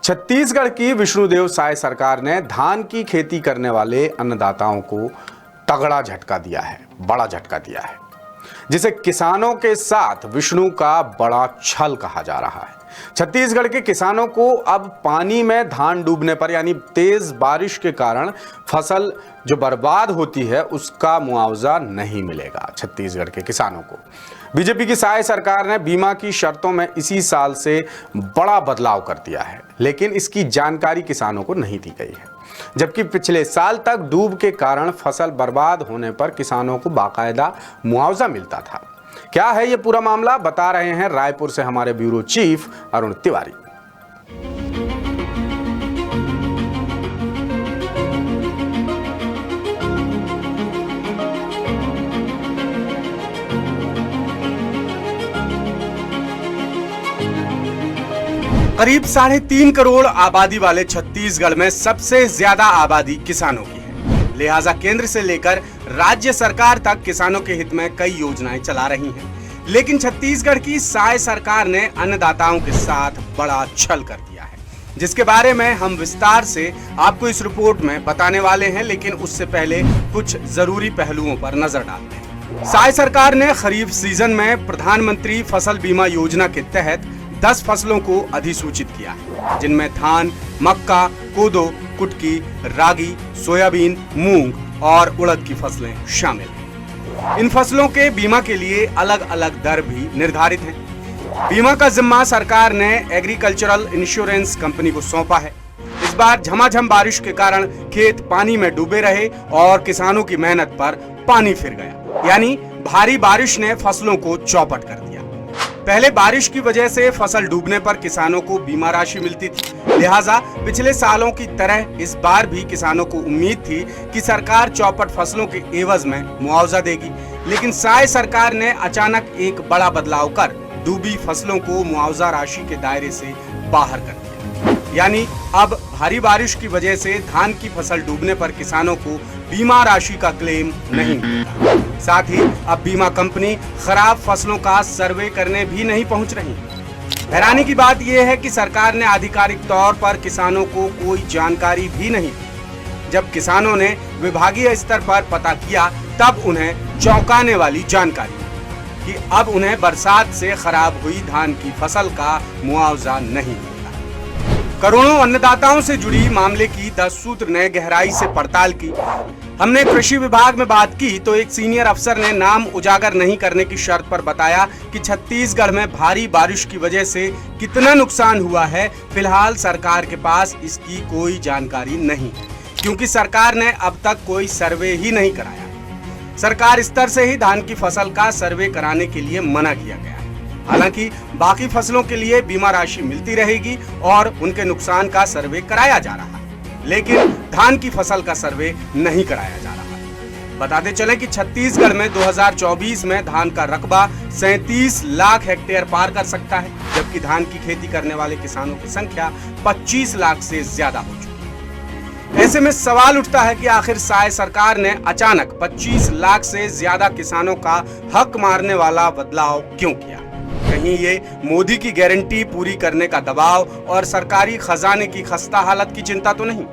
छत्तीसगढ़ की विष्णुदेव साय सरकार ने धान की खेती करने वाले अन्नदाताओं को तगड़ा झटका दिया है, बड़ा झटका दिया है, जिसे किसानों के साथ विष्णु का बड़ा छल कहा जा रहा है। छत्तीसगढ़ के किसानों को अब पानी में धान डूबने पर यानी तेज बारिश के कारण फसल जो बर्बाद होती है उसका मुआवजा नहीं मिलेगा। छत्तीसगढ़ के किसानों को बीजेपी की साय सरकार ने बीमा की शर्तों में इसी साल से बड़ा बदलाव कर दिया है, लेकिन इसकी जानकारी किसानों को नहीं दी गई है। जबकि पिछले साल तक डूब के कारण फसल बर्बाद होने पर किसानों को बाकायदा मुआवजा मिलता था। क्या है ये पूरा मामला, बता रहे हैं रायपुर से हमारे ब्यूरो चीफ अरुण तिवारी। करीब 3.5 करोड़ आबादी वाले छत्तीसगढ़ में सबसे ज्यादा आबादी किसानों की है। लिहाजा केंद्र से लेकर राज्य सरकार तक किसानों के हित में कई योजनाएं चला रही हैं। लेकिन छत्तीसगढ़ की साय सरकार ने अन्नदाताओं के साथ बड़ा छल कर दिया है, जिसके बारे में हम विस्तार से आपको इस रिपोर्ट में बताने वाले हैं। लेकिन उससे पहले कुछ जरूरी पहलुओं पर नजर डालते हैं। साय सरकार ने खरीफ सीजन में प्रधानमंत्री फसल बीमा योजना के तहत 10 फसलों को अधिसूचित किया है, जिनमें धान, मक्का, कोदो, कुटकी, रागी, सोयाबीन, मूंग और उड़द की फसलें शामिल हैं। इन फसलों के बीमा के लिए अलग अलग दर भी निर्धारित हैं। बीमा का जिम्मा सरकार ने एग्रीकल्चरल इंश्योरेंस कंपनी को सौंपा है। इस बार झमाझम बारिश के कारण खेत पानी में डूबे रहे और किसानों की मेहनत पर पानी फिर गया, यानी भारी बारिश ने फसलों को चौपट कर दिया। पहले बारिश की वजह से फसल डूबने पर किसानों को बीमा राशि मिलती थी, लिहाजा पिछले सालों की तरह इस बार भी किसानों को उम्मीद थी कि सरकार चौपट फसलों के एवज में मुआवजा देगी। लेकिन साय सरकार ने अचानक एक बड़ा बदलाव कर डूबी फसलों को मुआवजा राशि के दायरे से बाहर कर दिया, यानी अब भारी बारिश की वजह से धान की फसल डूबने पर किसानों को बीमा राशि का क्लेम नहीं मिलता। साथ ही अब बीमा कंपनी खराब फसलों का सर्वे करने भी नहीं पहुंच रही। हैरानी की बात यह है कि सरकार ने आधिकारिक तौर पर किसानों को कोई जानकारी भी नहीं दी। जब किसानों ने विभागीय स्तर पर पता किया तब उन्हें चौंकाने वाली जानकारी कि अब उन्हें बरसात से खराब हुई धान की फसल का मुआवजा नहीं मिलेगा। करोड़ों अन्नदाताओं से जुड़ी मामले की 10 सूत्र ने गहराई से पड़ताल की। हमने कृषि विभाग में बात की तो एक सीनियर अफसर ने नाम उजागर नहीं करने की शर्त पर बताया कि छत्तीसगढ़ में भारी बारिश की वजह से कितना नुकसान हुआ है, फिलहाल सरकार के पास इसकी कोई जानकारी नहीं है, क्योंकि सरकार ने अब तक कोई सर्वे ही नहीं कराया। सरकार स्तर से ही धान की फसल का सर्वे कराने के लिए मना किया गया है। हालांकि बाकी फसलों के लिए बीमा राशि मिलती रहेगी और उनके नुकसान का सर्वे कराया जा रहा है, लेकिन धान की फसल का सर्वे नहीं कराया जा रहा है। बताते चलें कि छत्तीसगढ़ में 2024 में धान का रकबा 37 लाख हेक्टेयर पार कर सकता है, जबकि धान की खेती करने वाले किसानों की संख्या 25 लाख से ज्यादा हो चुकी है। ऐसे में सवाल उठता है कि आखिर साय सरकार ने अचानक 25 लाख से ज्यादा किसानों का हक मारने वाला बदलाव क्यों किया? कहीं ये मोदी की गारंटी पूरी करने का दबाव और सरकारी खजाने की खस्ता हालत की चिंता तो नहीं?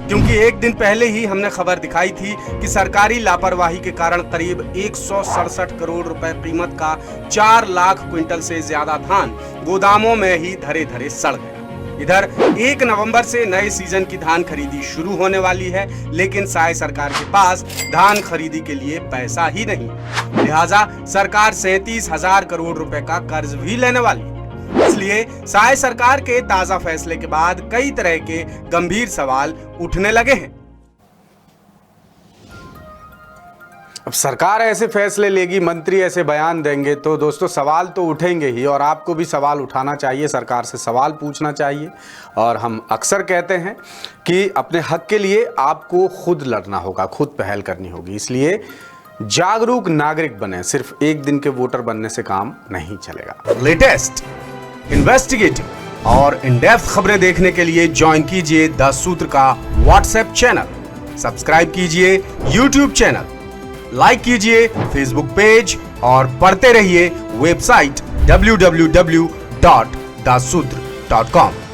क्योंकि एक दिन पहले ही हमने खबर दिखाई थी कि सरकारी लापरवाही के कारण करीब 167 करोड़ रुपए कीमत का 4 लाख क्विंटल से ज्यादा धान गोदामों में ही धरे धरे सड़ गया। इधर 1 नवंबर से नए सीजन की धान खरीदी शुरू होने वाली है, लेकिन साय सरकार के पास धान खरीदी के लिए पैसा ही नहीं, लिहाजा सरकार 37,000 करोड़ रुपए का कर्ज भी लेने वाली है। इसलिए साय सरकार के ताजा फैसले के बाद कई तरह के गंभीर सवाल उठने लगे हैं। अब सरकार ऐसे फैसले लेगी, मंत्री ऐसे बयान देंगे तो दोस्तों सवाल तो उठेंगे ही, और आपको भी सवाल उठाना चाहिए, सरकार से सवाल पूछना चाहिए। और हम अक्सर कहते हैं कि अपने हक के लिए आपको खुद लड़ना होगा, खुद पहल करनी होगी। इसलिए जागरूक नागरिक बने, सिर्फ एक दिन के वोटर बनने से काम नहीं चलेगा। लेटेस्ट, इन्वेस्टिगेटिव और इन डेप्थ खबरें देखने के लिए ज्वाइन कीजिए 10 सूत्र का व्हाट्सएप चैनल, सब्सक्राइब कीजिए यूट्यूब चैनल, लाइक कीजिए फेसबुक पेज और पढ़ते रहिए वेबसाइट www.dasudr.com।